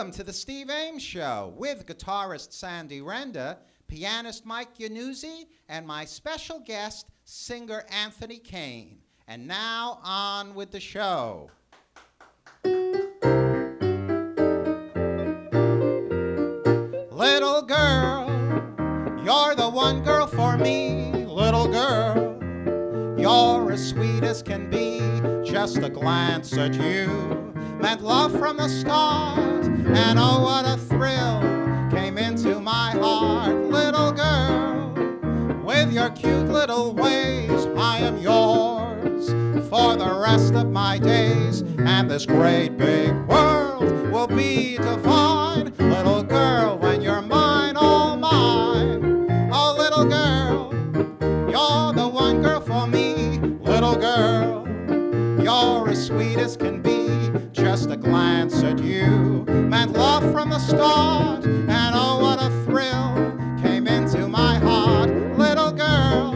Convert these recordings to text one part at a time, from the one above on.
Welcome to the Steve Ames Show with guitarist Sandy Renda, pianist Mike Yannuzzi, and my special guest, singer Anthony Kane. And now, on with the show. Little girl, you're the one girl for me. Little girl, you're as sweet as can be. Just a glance at you meant love from the start, and oh, what a thrill came into my heart. Little girl, with your cute little ways, I am yours for the rest of my days, and this great big world will be divine. Little girl, when you're mine, all mine. Oh, little girl, you're the one girl for me. Little girl, you're as sweet as can be. Just a glance at you meant love from the start, and oh, what a thrill came into my heart. Little girl,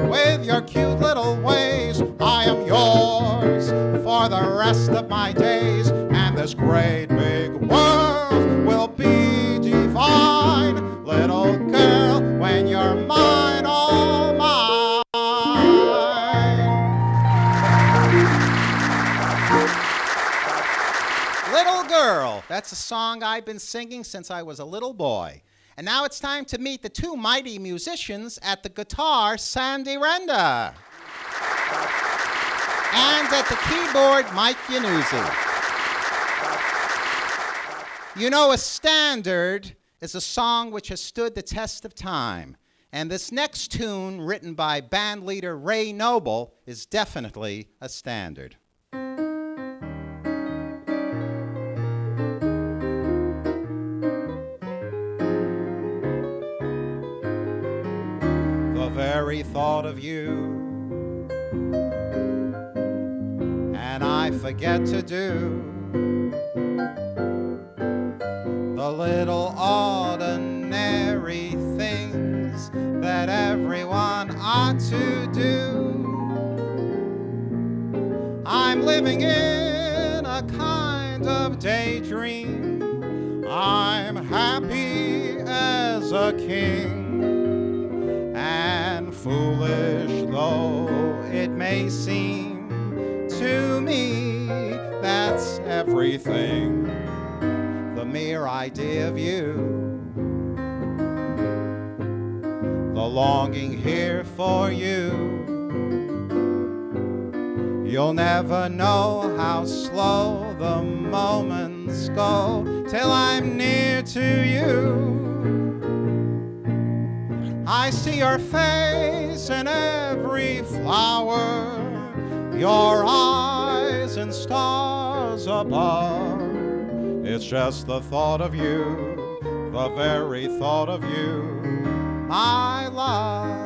with your cute little ways, I am yours for the rest of my days, and this great big world will be divine. Little girl, when you're mine, all mine. Little Girl, that's a song I've been singing since I was a little boy. And now it's time to meet the two mighty musicians at the guitar, Sandy Renda. And at the keyboard, Mike Yannuzzi. You know, a standard is a song which has stood the test of time. And this next tune, written by band leader Ray Noble, is definitely a standard. The very thought of you, and I forget to do the little ordinary things that everyone ought to do. I'm living in a kind of daydream. I'm happy as a king. And foolish though it may seem to me, that's everything. The mere idea of you, the longing here for you. You'll never know how slow the moments go till I'm near to you. I see your face in every flower, your eyes in stars above. It's just the thought of you, the very thought of you, my love.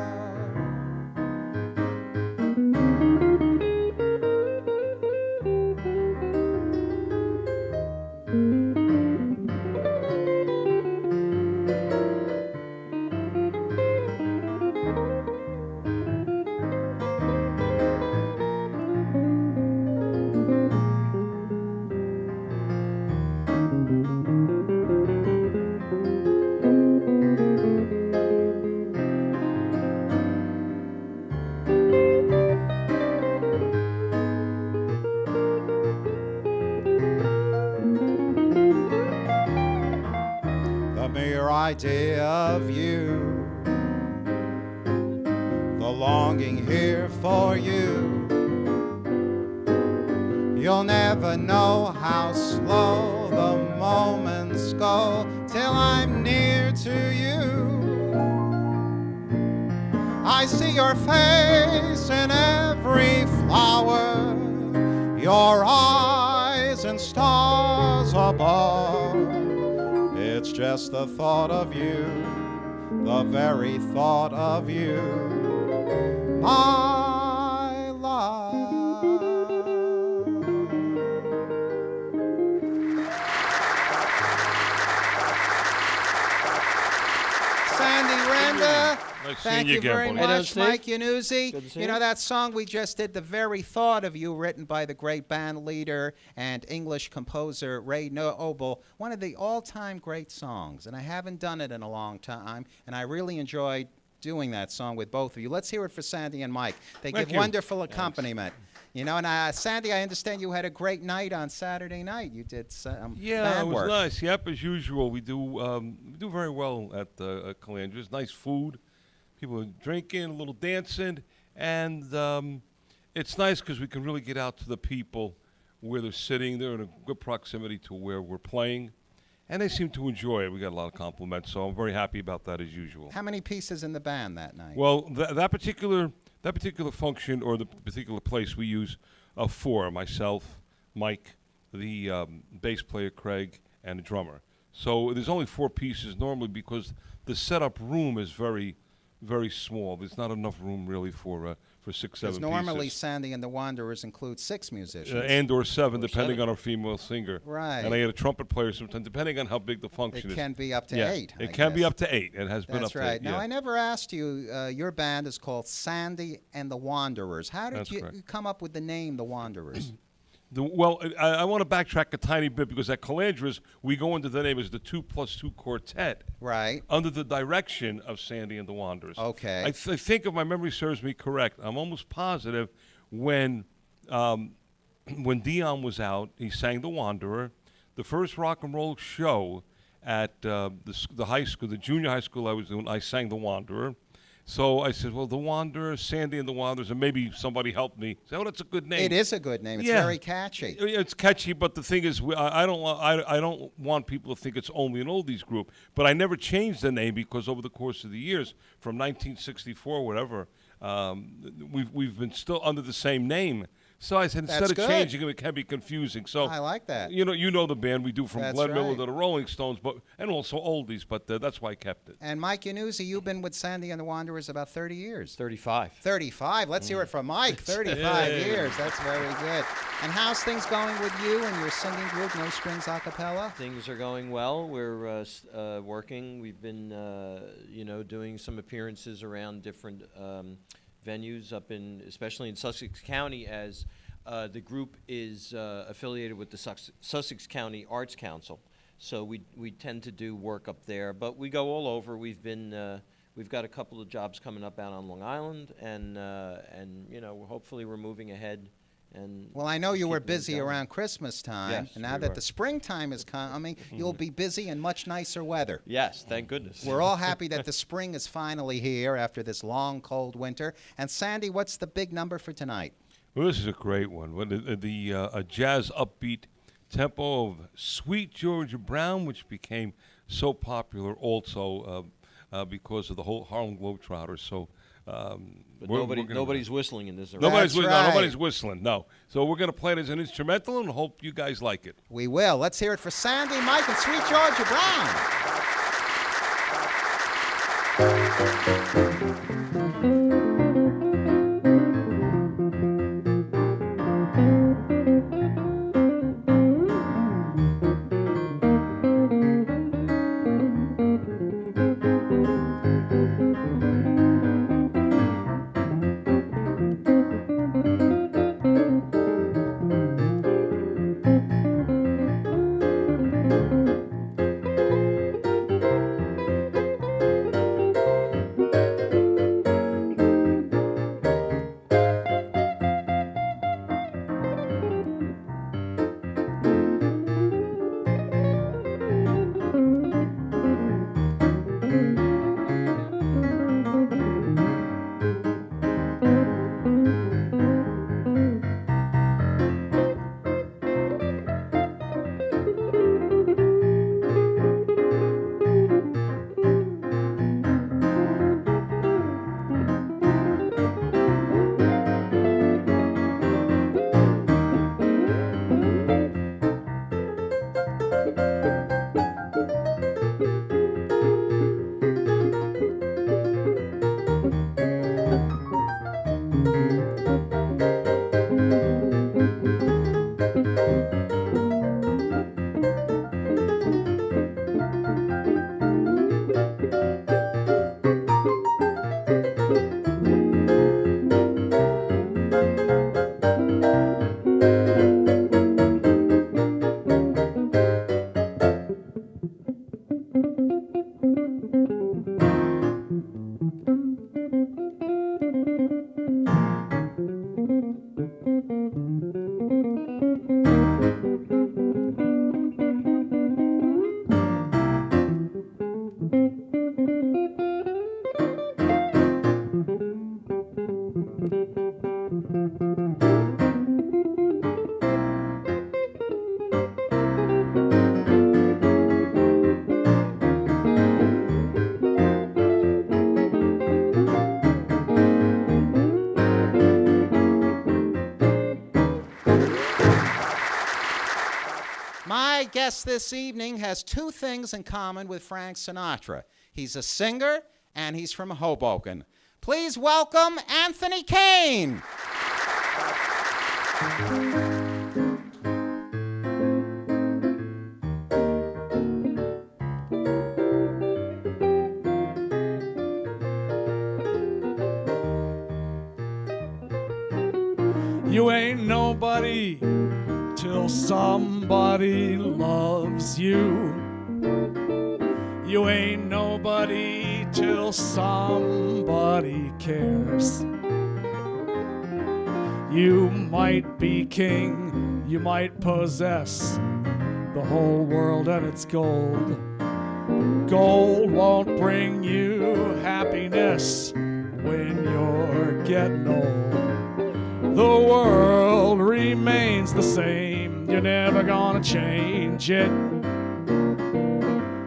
Idea of you, the longing here for you. You'll never know how slow the moments go till I'm near to you. I see your face in every flower, your eyes in stars above. It's just the thought of you, the very thought of you, my love. Sandy Renda, Nice Thank seeing you again, very buddy. much, Steve. Mike Yanuzzi. Good to see You know, you. that song we just did, The Very Thought of You, written by the great band leader and English composer Ray Noble, one of the all-time great songs. And I haven't done it in a long time, and I really enjoyed doing that song with both of you. Let's hear it for Sandy and Mike. They Thank give you. wonderful accompaniment. You know, and Sandy, I understand you had a great night on Saturday night. You did some Yeah, band it was work. nice. Yep, as usual, we do very well at Calandra's. Nice food, people are drinking, a little dancing, and it's nice because we can really get out to the people where they're sitting. They're in a good proximity to where we're playing, and they seem to enjoy it. We got a lot of compliments, so I'm very happy about that as usual. How many pieces in the band that night? Well, that particular function or the particular place we use four: myself, Mike, the bass player Craig, and the drummer. So there's only four pieces normally because the setup room is very, very small. There's not enough room really for 6, 7 Because normally pieces. Sandy and the Wanderers include 6 musicians. And or seven, depending seven. on our female singer. Right. And I had a trumpet player sometimes, depending on how big the function It is. can be up to Yeah, 8. It I can be guess. up to 8. It has been up That's to right. 8. Now, yeah. I never asked you, your band is called Sandy and the Wanderers. How did That's you correct. come up with the name The Wanderers? Well, I want to backtrack a tiny bit because at Calandra's, we go into the name as the 2+2 Quartet Right. under the direction of Sandy and the Wanderers. Okay. I think if my memory serves me correct, I'm almost positive when Dion was out, he sang The Wanderer. The first rock and roll show at the high school, the junior high school I was doing, I sang The Wanderer. So I said, well, The Wanderer, Sandy and the Wanderers, and maybe somebody helped me. Say, oh, that's a good name. It is a good name. It's Yeah. very catchy. It's catchy, but the thing is, I don't want people to think it's only an oldies group. But I never changed the name because over the course of the years, from 1964, whatever, we've been still under the same name. So I said instead That's of good. changing it can be confusing. So I like that. You know the band we do from That's Glenn Miller right. to the Rolling Stones, and also oldies. But that's why I kept it. And Mike Yanuzzi, you've been with Sandy and the Wanderers about 30 years. 35. 35. Let's hear it from Mike. 35 years. That's very good. And how's things going with you and your singing group, No Strings A Cappella? Things are going well. We're working. We've been, doing some appearances around different venues especially in Sussex County, as the group is affiliated with the Sussex County Arts Council. So we tend to do work up there, but we go all over. We've got a couple of jobs coming up out on Long Island, and hopefully we're moving ahead. And Well, I know you keep were things busy going. around Christmas time. Yes, and now we that were. the springtime is coming, you'll be busy in much nicer weather. Yes, thank goodness. We're all happy that the spring is finally here after this long, cold winter. And Sandy, what's the big number for tonight? Well, this is a great one. A jazz upbeat tempo of Sweet Georgia Brown, which became so popular also because of the whole Harlem Globetrotters. So, But we're gonna- nobody's whistling in this. Nobody's, That's no, right. nobody's whistling, no. So we're going to play it as an instrumental and hope you guys like it. We will. Let's hear it for Sandy, Mike, and Sweet Georgia Brown. My guest this evening has two things in common with Frank Sinatra. He's a singer, and he's from Hoboken. Please welcome Anthony Kane. You ain't nobody till somebody loves you. You ain't nobody till somebody cares. You might be king, you might possess the whole world and its gold. Gold won't bring you happiness when you're getting old. The world remains the same, you're never gonna change it.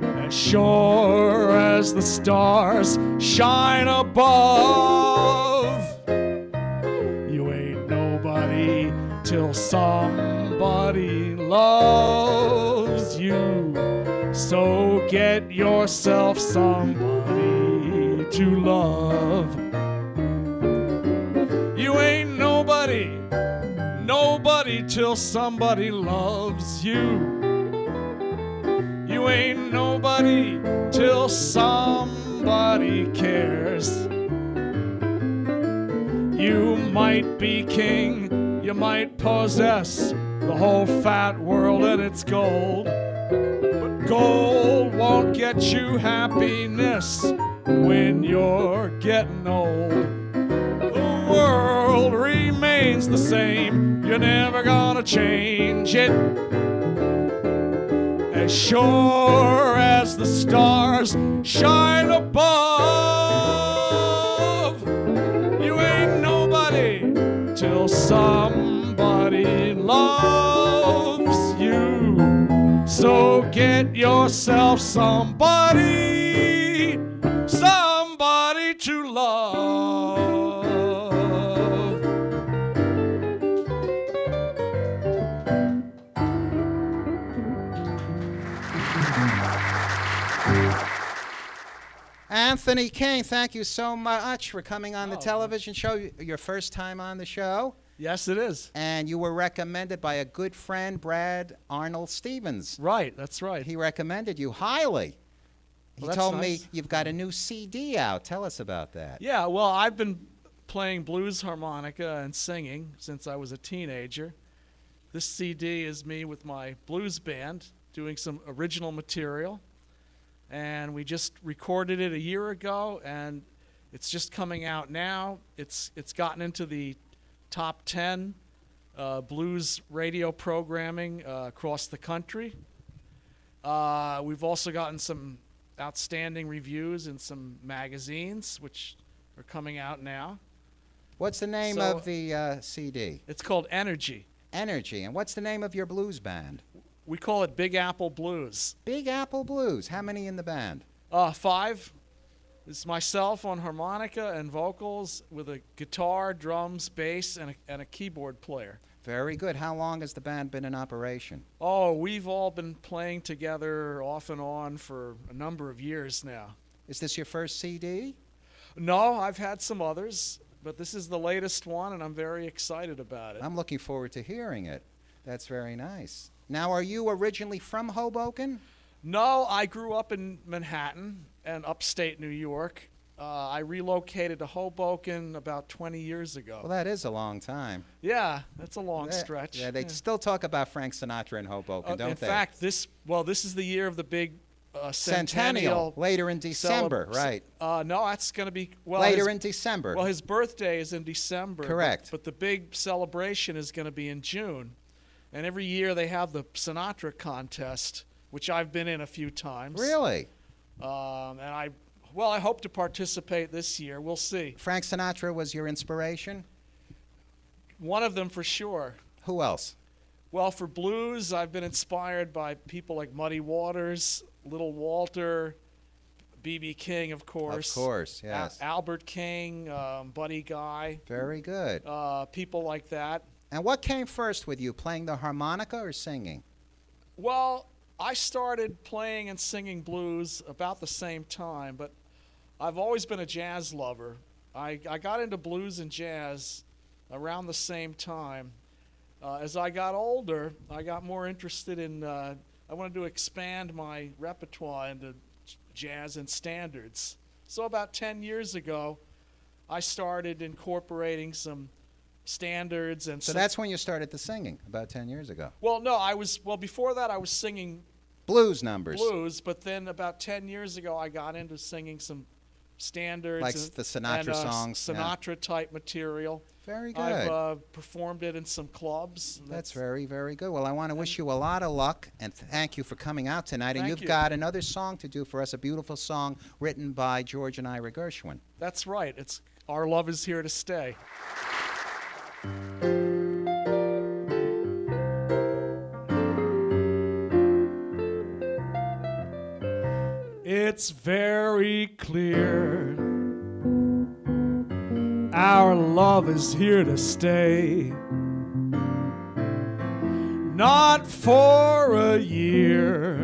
As sure as the stars shine above, you ain't nobody till somebody loves you. So get yourself somebody to love. You ain't nobody till somebody loves you. You ain't nobody till somebody cares. You might be king, you might possess the whole fat world and its gold, but gold won't get you happiness when you're getting old. The world remains the same, you're never gonna change it. As sure as the stars shine above, you ain't nobody till somebody loves you. So get yourself somebody to love. Anthony Kane, thank you so much for coming on the television show. Your first time on the show. Yes, it is. And you were recommended by a good friend, Brad Arnold Stevens. Right, that's right. He recommended you highly. He Well, told that's me nice. you've got a new CD out. Tell us about that. Yeah, well, I've been playing blues harmonica and singing since I was a teenager. This CD is me with my blues band doing some original material. And we just recorded it a year ago, and it's just coming out now. It's gotten into the top 10 blues radio programming across the country. We've also gotten some outstanding reviews in some magazines, which are coming out now. What's the name So- of the CD? It's called Energy. Energy. And what's the name of your blues band? We call it Big Apple Blues. Big Apple Blues. How many in the band? 5. It's myself on harmonica and vocals with a guitar, drums, bass, and a keyboard player. Very good. How long has the band been in operation? Oh, we've all been playing together off and on for a number of years now. Is this your first CD? No, I've had some others, but this is the latest one, and I'm very excited about it. I'm looking forward to hearing it. That's very nice. Now, are you originally from Hoboken? No, I grew up in Manhattan and upstate New York. I relocated to Hoboken about 20 years ago. Well, that is a long time. Yeah, that's a long stretch. Yeah, they still talk about Frank Sinatra in Hoboken, don't In they? fact, this is the year of the big Centennial, later in December, right. No, that's going to be Later in December. Well, his birthday is in December. Correct. But the big celebration is going to be in June. And every year they have the Sinatra contest, which I've been in a few times. Really? And I hope to participate this year. We'll see. Frank Sinatra was your inspiration? One of them for sure. Who else? Well, for blues, I've been inspired by people like Muddy Waters, Little Walter, B.B. King, of course. Of course, yes. Albert King, Buddy Guy. Very good. People like that. And what came first with you, playing the harmonica or singing? Well, I started playing and singing blues about the same time, but I've always been a jazz lover. I got into blues and jazz around the same time. As I got older, I got more interested in, I wanted to expand my repertoire into jazz and standards. So about 10 years ago, I started incorporating some standards and So that's when you started the singing, about 10 years ago. Well, no, before that I was singing Blues numbers. blues, but then about 10 years ago I got into singing some standards Like and, the Sinatra songs, yeah. Sinatra type material. Very good. I've performed it in some clubs. And That's very, very good. Well, I want to wish you a lot of luck and thank you for coming out tonight. And Thank you've you. got another song to do for us, a beautiful song written by George and Ira Gershwin. That's right. It's Our Love Is Here to Stay. It's very clear our love is here to stay. Not for a year,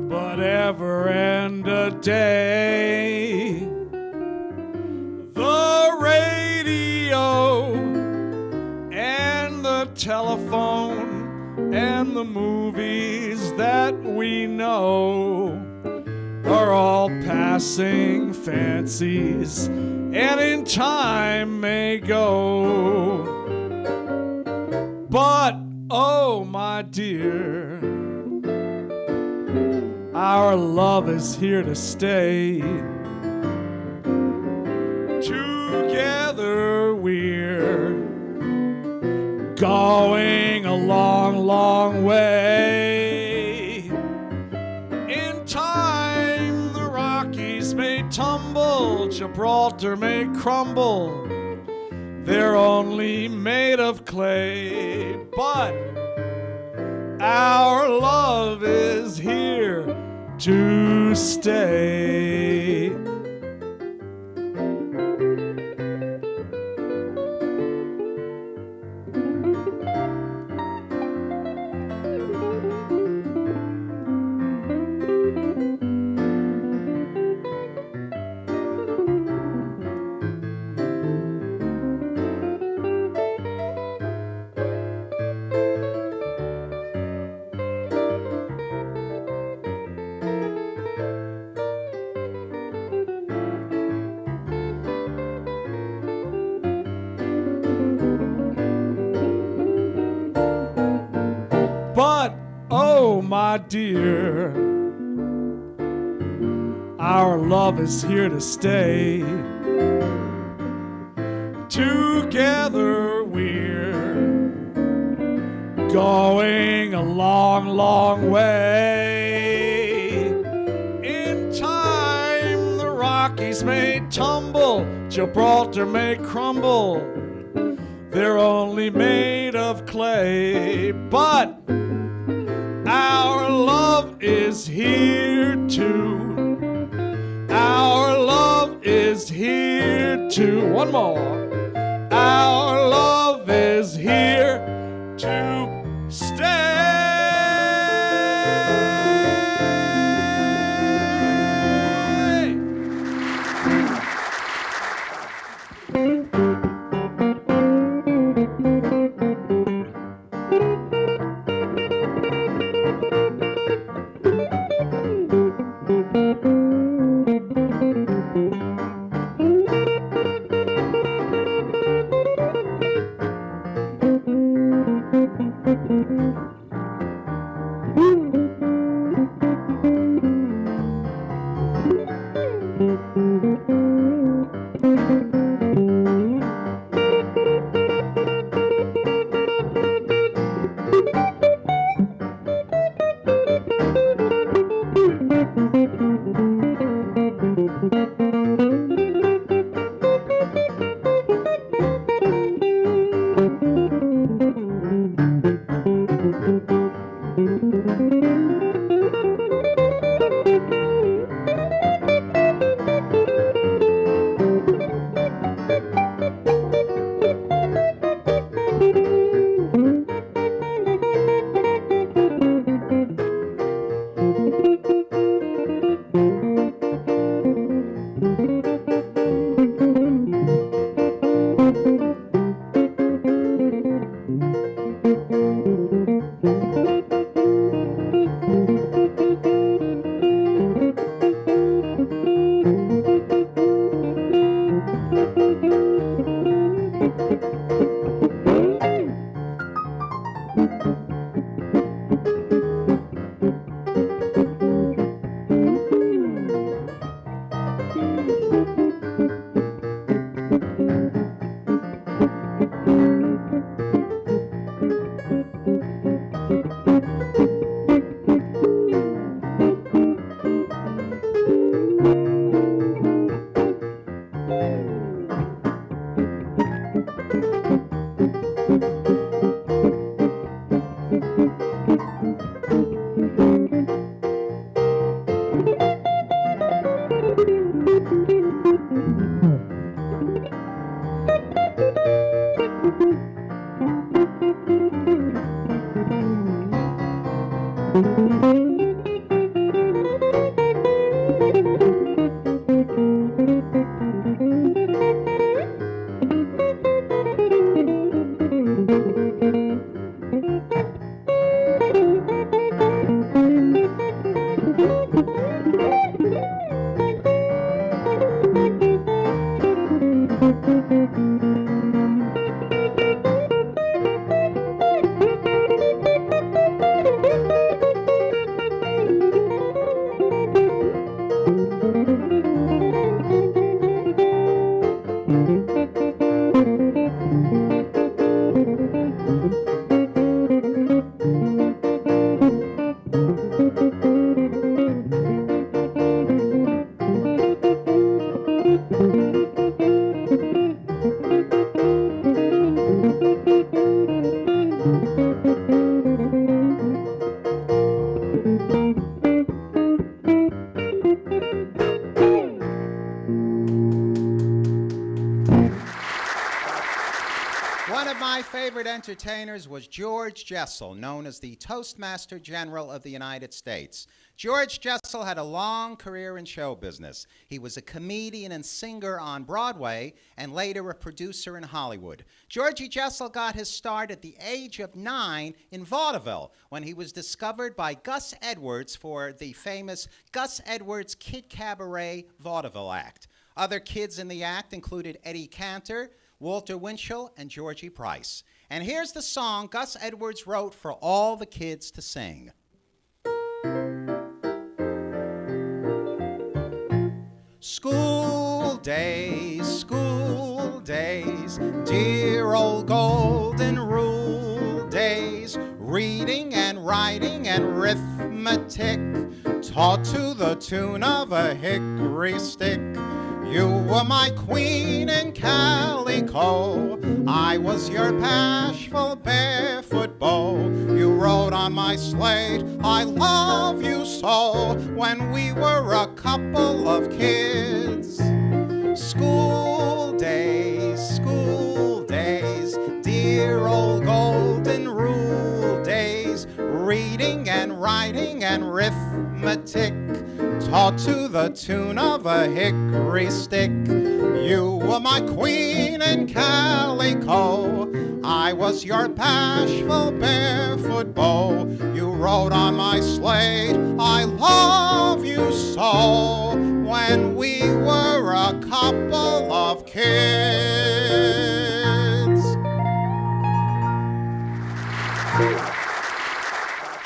but ever and a day. The radio and the telephone and the movies that we know are all passing fancies and in time may go. But, oh my dear, our love is here to stay. Together we're going a long, long way. In time, the Rockies may tumble, Gibraltar may crumble. They're only made of clay, but our love is here to stay. But, oh my dear, our love is here to stay. Together we're going a long, long way. In time, the Rockies may tumble, Gibraltar may crumble. They're only made of clay, but our love is here too. Our love is here too. One more. Our love is here to stay. One of my favorite entertainers was George Jessel, known as the Toastmaster General of the United States. George Jessel had a long career in show business. He was a comedian and singer on Broadway and later a producer in Hollywood. Georgie Jessel got his start at the age of 9 in vaudeville when he was discovered by Gus Edwards for the famous Gus Edwards Kid Cabaret vaudeville act. Other kids in the act included Eddie Cantor, Walter Winchell, and Georgie Price. And here's the song Gus Edwards wrote for all the kids to sing. School days, dear old golden rule days, reading and writing and arithmetic, taught to the tune of a hickory stick. You were my queen in calico, I was your bashful barefoot beau. You wrote on my slate, I love you so, when we were a couple of kids. School days, dear old golden rule days, reading and writing and arithmetic, taught to the tune of a hickory stick. You were my queen in calico, I was your bashful barefoot beau. You wrote on my slate, I love you so, when we were a couple of kids.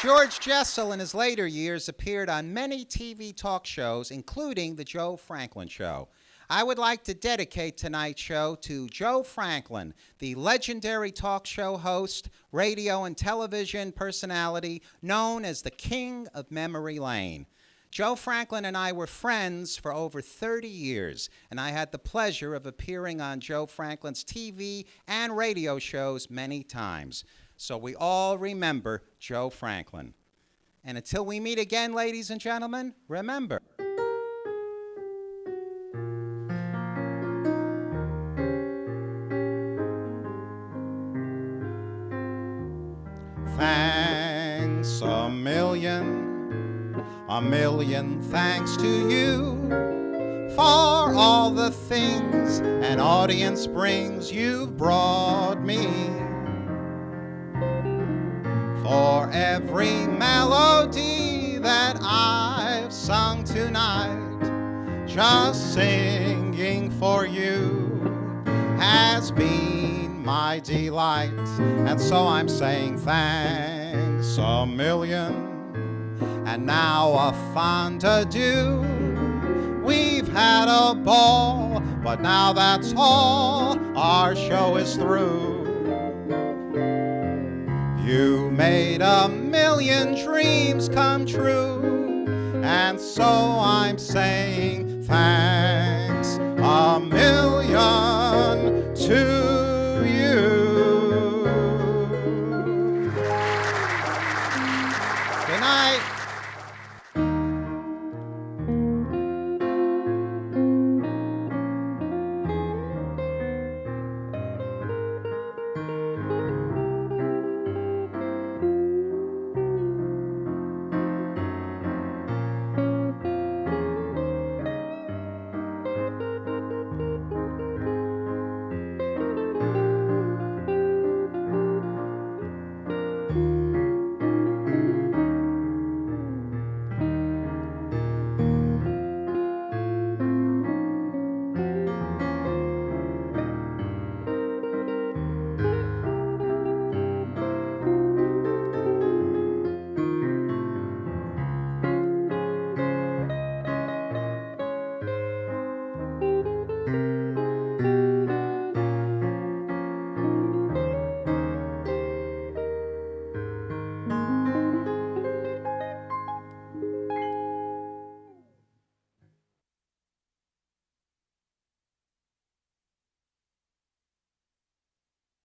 George Jessel in his later years appeared on many TV talk shows, including The Joe Franklin Show. I would like to dedicate tonight's show to Joe Franklin, the legendary talk show host, radio and television personality known as the King of Memory Lane. Joe Franklin and I were friends for over 30 years, and I had the pleasure of appearing on Joe Franklin's TV and radio shows many times. So we all remember Joe Franklin. And until we meet again, ladies and gentlemen, remember. Thanks a million thanks to you for all the things an audience brings. You've brought me for every melody that I've sung tonight. Just singing for you has been my delight. And so I'm saying thanks a million. And now a fond adieu. We've had a ball, but now that's all. Our show is through. You made a million dreams come true, and so I'm saying thanks.